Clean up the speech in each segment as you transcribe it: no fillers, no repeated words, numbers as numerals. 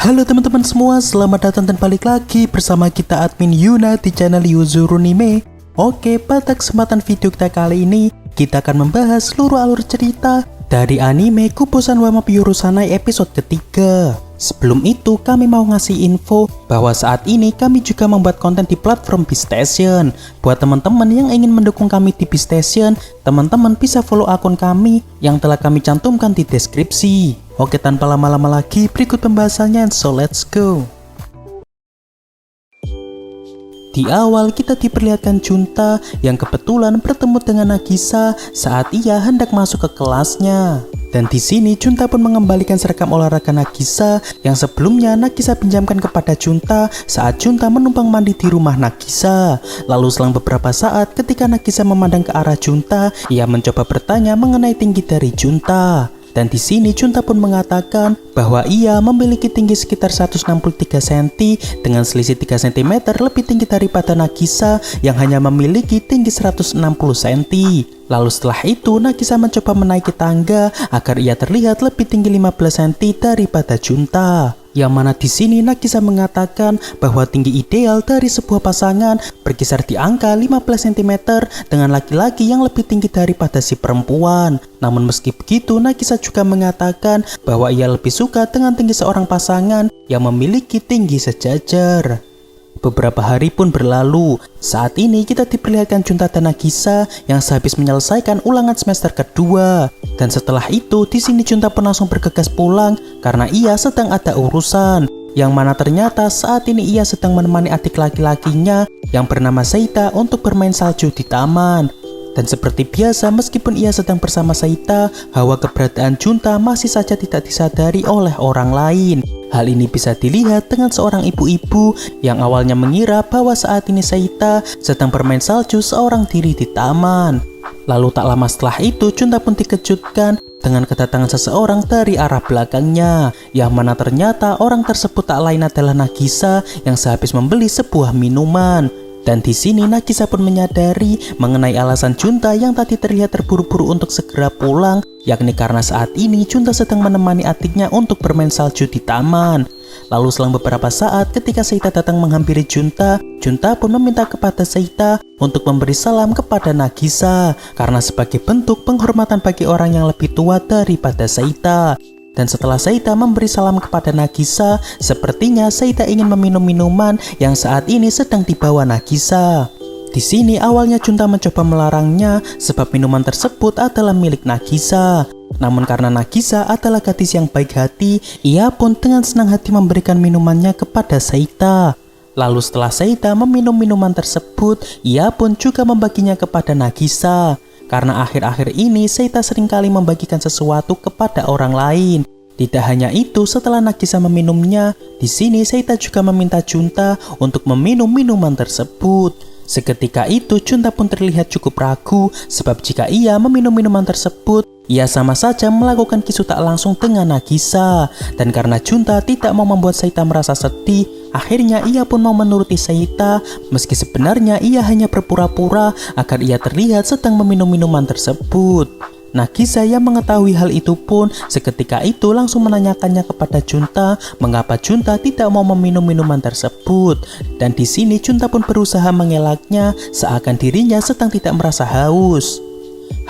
Halo teman-teman semua, selamat datang dan balik lagi bersama kita admin Yuna di channel Yuzurunime. Oke, pada kesempatan video kita kali ini, kita akan membahas seluruh alur cerita dari anime Kubosan wa Mappi Yorusanai episode ketiga. Sebelum itu, kami mau ngasih info bahwa saat ini kami juga membuat konten di platform Beastation. Buat teman-teman yang ingin mendukung kami di Beastation, teman-teman bisa follow akun kami yang telah kami cantumkan di deskripsi. Oke, tanpa lama-lama lagi, berikut pembahasannya, so let's go. Di awal kita diperlihatkan Junta yang kebetulan bertemu dengan Nagisa saat ia hendak masuk ke kelasnya. Dan di sini Junta pun mengembalikan seragam olahraga Nagisa yang sebelumnya Nagisa pinjamkan kepada Junta saat Junta menumpang mandi di rumah Nagisa. Lalu selang beberapa saat ketika Nagisa memandang ke arah Junta, ia mencoba bertanya mengenai tinggi dari Junta. Dan di sini Junta pun mengatakan bahwa ia memiliki tinggi sekitar 163 cm dengan selisih 3 cm lebih tinggi daripada Nagisa yang hanya memiliki tinggi 160 cm. Lalu setelah itu Nagisa mencoba menaiki tangga agar ia terlihat lebih tinggi 15 cm daripada Junta. Yang mana di sini Nagisa mengatakan bahwa tinggi ideal dari sebuah pasangan berkisar di angka 15 cm dengan laki-laki yang lebih tinggi daripada si perempuan. Namun meski begitu, Nagisa juga mengatakan bahwa ia lebih suka dengan tinggi seorang pasangan yang memiliki tinggi sejajar. Beberapa hari pun berlalu. Saat ini kita diperlihatkan Junta dan Nagisa yang sehabis menyelesaikan ulangan semester kedua. Dan setelah itu di sini Junta pun langsung bergegas pulang karena ia sedang ada urusan. Yang mana ternyata saat ini ia sedang menemani adik laki-lakinya yang bernama Seita untuk bermain salju di taman. Dan seperti biasa, meskipun ia sedang bersama Seita, hawa keberadaan Junta masih saja tidak disadari oleh orang lain. Hal ini bisa dilihat dengan seorang ibu-ibu yang awalnya mengira bahwa saat ini Seita sedang bermain salju seorang diri di taman. Lalu tak lama setelah itu, Junta pun dikejutkan dengan kedatangan seseorang dari arah belakangnya, yang mana ternyata orang tersebut tak lain adalah Nagisa yang sehabis membeli sebuah minuman. Dan di sini Nagisa pun menyadari mengenai alasan Junta yang tadi terlihat terburu-buru untuk segera pulang, yakni karena saat ini Junta sedang menemani adiknya untuk bermain salju di taman. Lalu selang beberapa saat ketika Seita datang menghampiri Junta, Junta pun meminta kepada Seita untuk memberi salam kepada Nagisa karena sebagai bentuk penghormatan bagi orang yang lebih tua daripada Seita. Dan setelah Seita memberi salam kepada Nagisa, sepertinya Seita ingin meminum minuman yang saat ini sedang dibawa Nagisa. Di sini awalnya Junta mencoba melarangnya sebab minuman tersebut adalah milik Nagisa. Namun karena Nagisa adalah gadis yang baik hati, ia pun dengan senang hati memberikan minumannya kepada Seita. Lalu setelah Seita meminum minuman tersebut, ia pun juga membaginya kepada Nagisa. Karena akhir-akhir ini Seita seringkali membagikan sesuatu kepada orang lain. Tidak hanya itu, setelah Nagisa meminumnya, di sini Seita juga meminta Junta untuk meminum minuman tersebut. Seketika itu Junta pun terlihat cukup ragu sebab jika ia meminum minuman tersebut, ia sama saja melakukan kisu tak langsung dengan Nagisa. Dan karena Junta tidak mau membuat Seita merasa sedih, akhirnya ia pun mau menuruti Seita meski sebenarnya ia hanya berpura-pura agar ia terlihat sedang meminum minuman tersebut. Nagisa yang mengetahui hal itu pun seketika itu langsung menanyakannya kepada Junta mengapa Junta tidak mau meminum minuman tersebut. Dan di sini Junta pun berusaha mengelaknya seakan dirinya sedang tidak merasa haus.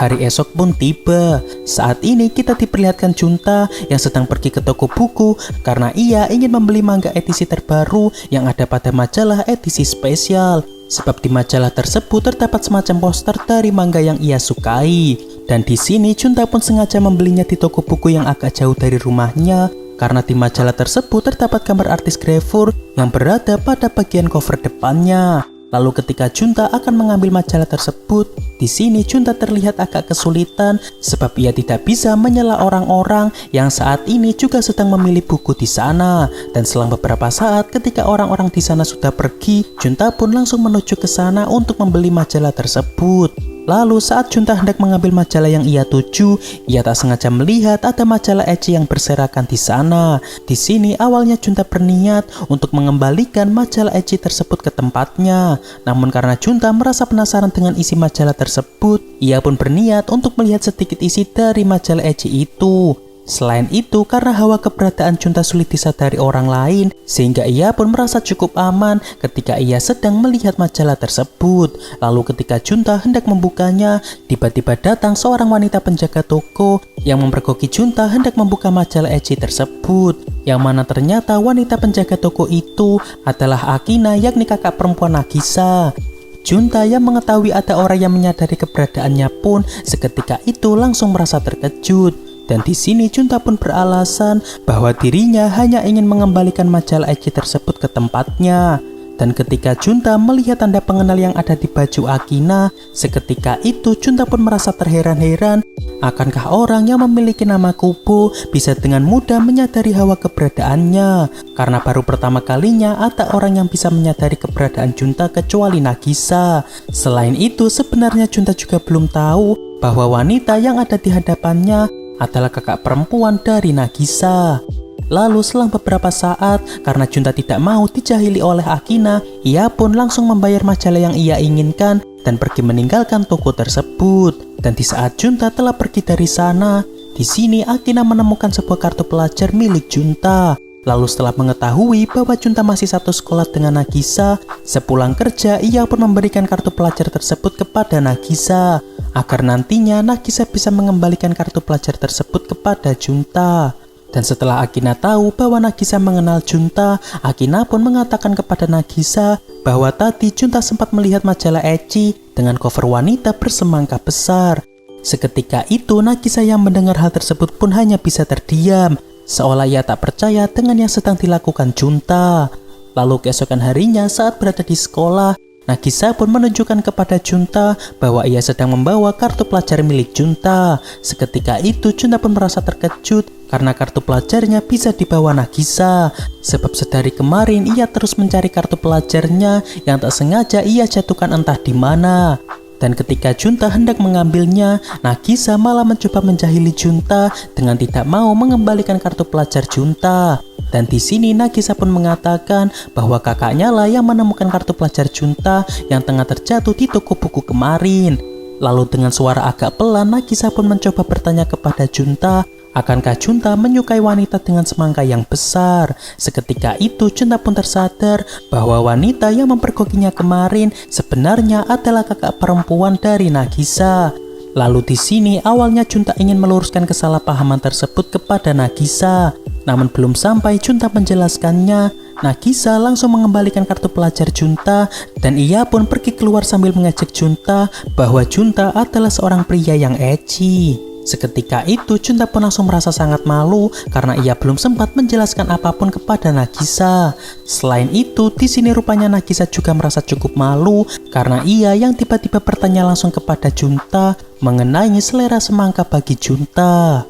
Hari esok pun tiba. Saat ini kita diperlihatkan Junta yang sedang pergi ke toko buku karena ia ingin membeli manga edisi terbaru yang ada pada majalah edisi spesial. Sebab di majalah tersebut terdapat semacam poster dari manga yang ia sukai. Dan di sini Junta pun sengaja membelinya di toko buku yang agak jauh dari rumahnya karena di majalah tersebut terdapat gambar artis grafur yang berada pada bagian cover depannya. Lalu ketika Junta akan mengambil majalah tersebut, di sini Junta terlihat agak kesulitan sebab ia tidak bisa menyela orang-orang yang saat ini juga sedang memilih buku di sana. Dan selang beberapa saat ketika orang-orang di sana sudah pergi, Junta pun langsung menuju ke sana untuk membeli majalah tersebut. Lalu saat Junta hendak mengambil majalah yang ia tuju, ia tak sengaja melihat ada majalah ecchi yang berserakan di sana. Di sini awalnya Junta berniat untuk mengembalikan majalah ecchi tersebut ke tempatnya. Namun karena Junta merasa penasaran dengan isi majalah tersebut, ia pun berniat untuk melihat sedikit isi dari majalah ecchi itu. Selain itu, karena hawa keberadaan Junta sulit disadari orang lain, sehingga ia pun merasa cukup aman ketika ia sedang melihat majalah tersebut. Lalu ketika Junta hendak membukanya, tiba-tiba datang seorang wanita penjaga toko yang mempergoki Junta hendak membuka majalah ecchi tersebut. Yang mana ternyata wanita penjaga toko itu adalah Akina, yakni kakak perempuan Nagisa. Junta yang mengetahui ada orang yang menyadari keberadaannya pun seketika itu langsung merasa terkejut. Dan di sini Junta pun beralasan bahwa dirinya hanya ingin mengembalikan majalah ecchi tersebut ke tempatnya. Dan ketika Junta melihat tanda pengenal yang ada di baju Akina, seketika itu Junta pun merasa terheran-heran. Akankah orang yang memiliki nama Kubo bisa dengan mudah menyadari hawa keberadaannya? Karena baru pertama kalinya ada orang yang bisa menyadari keberadaan Junta kecuali Nagisa. Selain itu, sebenarnya Junta juga belum tahu bahwa wanita yang ada di hadapannya adalah kakak perempuan dari Nagisa. Lalu selang beberapa saat, karena Junta tidak mau dijahili oleh Akina, ia pun langsung membayar majalah yang ia inginkan dan pergi meninggalkan toko tersebut. Dan di saat Junta telah pergi dari sana, di sini Akina menemukan sebuah kartu pelajar milik Junta. Lalu setelah mengetahui bahwa Junta masih satu sekolah dengan Nagisa, sepulang kerja ia pun memberikan kartu pelajar tersebut kepada Nagisa agar nantinya Nagisa bisa mengembalikan kartu pelajar tersebut kepada Junta. Dan setelah Akina tahu bahwa Nagisa mengenal Junta, Akina pun mengatakan kepada Nagisa bahwa tadi Junta sempat melihat majalah ecchi dengan cover wanita bersemangka besar. Seketika itu Nagisa yang mendengar hal tersebut pun hanya bisa terdiam, seolah ia tak percaya dengan yang sedang dilakukan Junta. Lalu keesokan harinya saat berada di sekolah, Nagisa pun menunjukkan kepada Junta bahwa ia sedang membawa kartu pelajar milik Junta. Seketika itu Junta pun merasa terkejut karena kartu pelajarnya bisa dibawa Nagisa. Sebab sedari kemarin ia terus mencari kartu pelajarnya yang tak sengaja ia jatuhkan entah di mana. Dan ketika Junta hendak mengambilnya, Nagisa malah mencoba menjahili Junta dengan tidak mau mengembalikan kartu pelajar Junta. Dan di sini Nagisa pun mengatakan bahwa kakaknya lah yang menemukan kartu pelajar Junta yang tengah terjatuh di toko buku kemarin. Lalu dengan suara agak pelan, Nagisa pun mencoba bertanya kepada Junta, akankah Junta menyukai wanita dengan semangka yang besar? Seketika itu Junta pun tersadar bahwa wanita yang mempergokinya kemarin sebenarnya adalah kakak perempuan dari Nagisa. Lalu di sini awalnya Junta ingin meluruskan kesalahpahaman tersebut kepada Nagisa. Namun belum sampai Junta menjelaskannya, Nagisa langsung mengembalikan kartu pelajar Junta dan ia pun pergi keluar sambil mengejek Junta bahwa Junta adalah seorang pria yang ecchi. Seketika itu Junta pun langsung merasa sangat malu karena ia belum sempat menjelaskan apapun kepada Nagisa. Selain itu, di sini rupanya Nagisa juga merasa cukup malu karena ia yang tiba-tiba bertanya langsung kepada Junta mengenai selera semangka bagi Junta.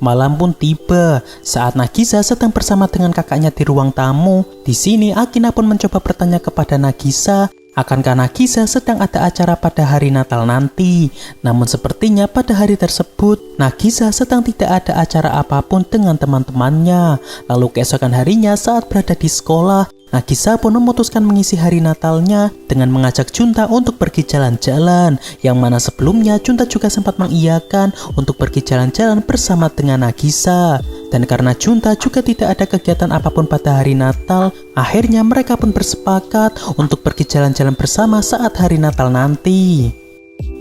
Malam pun tiba saat Nagisa sedang bersama dengan kakaknya di ruang tamu. Di sini Akina pun mencoba bertanya kepada Nagisa, akankah Nagisa sedang ada acara pada hari Natal nanti? Namun sepertinya pada hari tersebut Nagisa sedang tidak ada acara apapun dengan teman-temannya. Lalu keesokan harinya saat berada di sekolah, Nagisa pun memutuskan mengisi hari Natalnya dengan mengajak Junta untuk pergi jalan-jalan, yang mana sebelumnya Junta juga sempat mengiyakan untuk pergi jalan-jalan bersama dengan Nagisa. Dan karena Junta juga tidak ada kegiatan apapun pada hari Natal, akhirnya mereka pun bersepakat untuk pergi jalan-jalan bersama saat hari Natal nanti.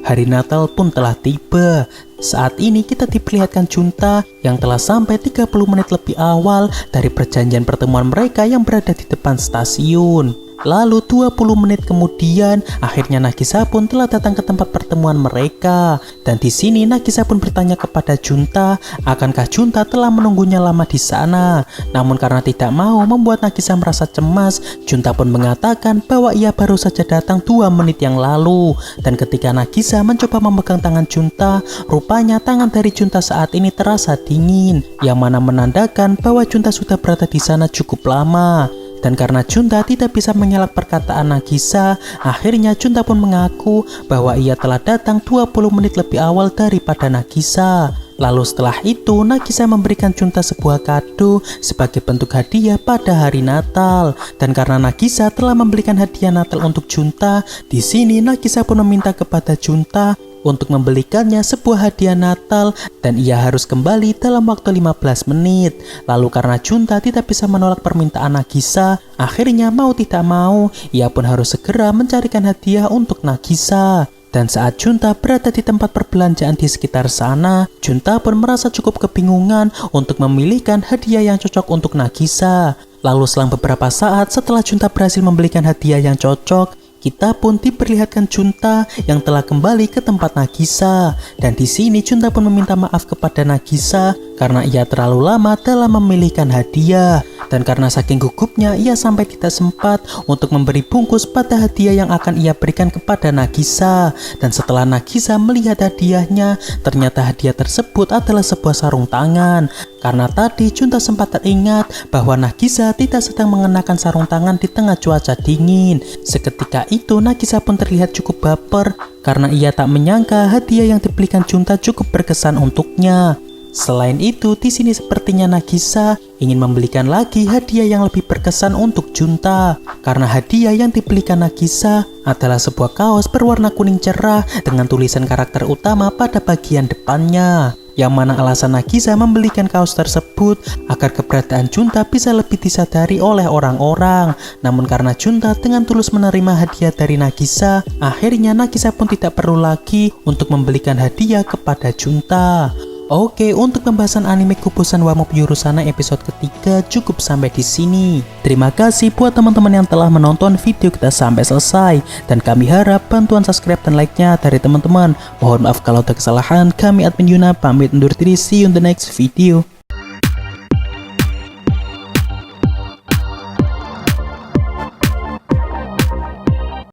Hari Natal pun telah tiba. Saat ini kita diperlihatkan Junta yang telah sampai 30 menit lebih awal dari perjanjian pertemuan mereka yang berada di depan stasiun. Lalu 20 menit kemudian, akhirnya Nagisa pun telah datang ke tempat pertemuan mereka. Dan di sini Nagisa pun bertanya kepada Junta, akankah Junta telah menunggunya lama di sana. Namun karena tidak mau membuat Nagisa merasa cemas, Junta pun mengatakan bahwa ia baru saja datang 2 menit yang lalu. Dan ketika Nagisa mencoba memegang tangan Junta, rupanya tangan dari Junta saat ini terasa dingin, yang mana menandakan bahwa Junta sudah berada di sana cukup lama. Dan karena Junta tidak bisa mengelak perkataan Nagisa, akhirnya Junta pun mengaku bahwa ia telah datang 20 menit lebih awal daripada Nagisa. Lalu setelah itu Nagisa memberikan Junta sebuah kado sebagai bentuk hadiah pada hari Natal. Dan karena Nagisa telah membelikan hadiah Natal untuk Junta, di sini Nagisa pun meminta kepada Junta untuk membelikannya sebuah hadiah Natal dan ia harus kembali dalam waktu 15 menit. Lalu karena Junta tidak bisa menolak permintaan Nagisa, akhirnya mau tidak mau, ia pun harus segera mencarikan hadiah untuk Nagisa. Dan saat Junta berada di tempat perbelanjaan di sekitar sana, Junta pun merasa cukup kebingungan untuk memilihkan hadiah yang cocok untuk Nagisa. Lalu selang beberapa saat setelah Junta berhasil membelikan hadiah yang cocok, kita pun diperlihatkan Junta yang telah kembali ke tempat Nagisa. Dan di sini Junta pun meminta maaf kepada Nagisa karena ia terlalu lama dalam memilihkan hadiah. Dan karena saking gugupnya, ia sampai tidak sempat untuk memberi bungkus pada hadiah yang akan ia berikan kepada Nagisa. Dan setelah Nagisa melihat hadiahnya, ternyata hadiah tersebut adalah sebuah sarung tangan. Karena tadi Junta sempat teringat bahwa Nagisa tidak sedang mengenakan sarung tangan di tengah cuaca dingin. Seketika itu Nagisa pun terlihat cukup baper karena ia tak menyangka hadiah yang dibelikan Junta cukup berkesan untuknya. Selain itu, di sini sepertinya Nagisa ingin membelikan lagi hadiah yang lebih berkesan untuk Junta. Karena hadiah yang dibelikan Nagisa adalah sebuah kaos berwarna kuning cerah dengan tulisan karakter utama pada bagian depannya. Yang mana alasan Nagisa membelikan kaos tersebut agar keberadaan Junta bisa lebih disadari oleh orang-orang. Namun karena Junta dengan tulus menerima hadiah dari Nagisa, akhirnya Nagisa pun tidak perlu lagi untuk membelikan hadiah kepada Junta. Oke, untuk pembahasan anime Kupusan wa Mob Yuru-sana episode ketiga cukup sampai di sini. Terima kasih buat teman-teman yang telah menonton video kita sampai selesai. Dan kami harap bantuan subscribe dan like-nya dari teman-teman. Mohon maaf kalau ada kesalahan. Kami admin Yuna pamit undur diri. See you in the next video.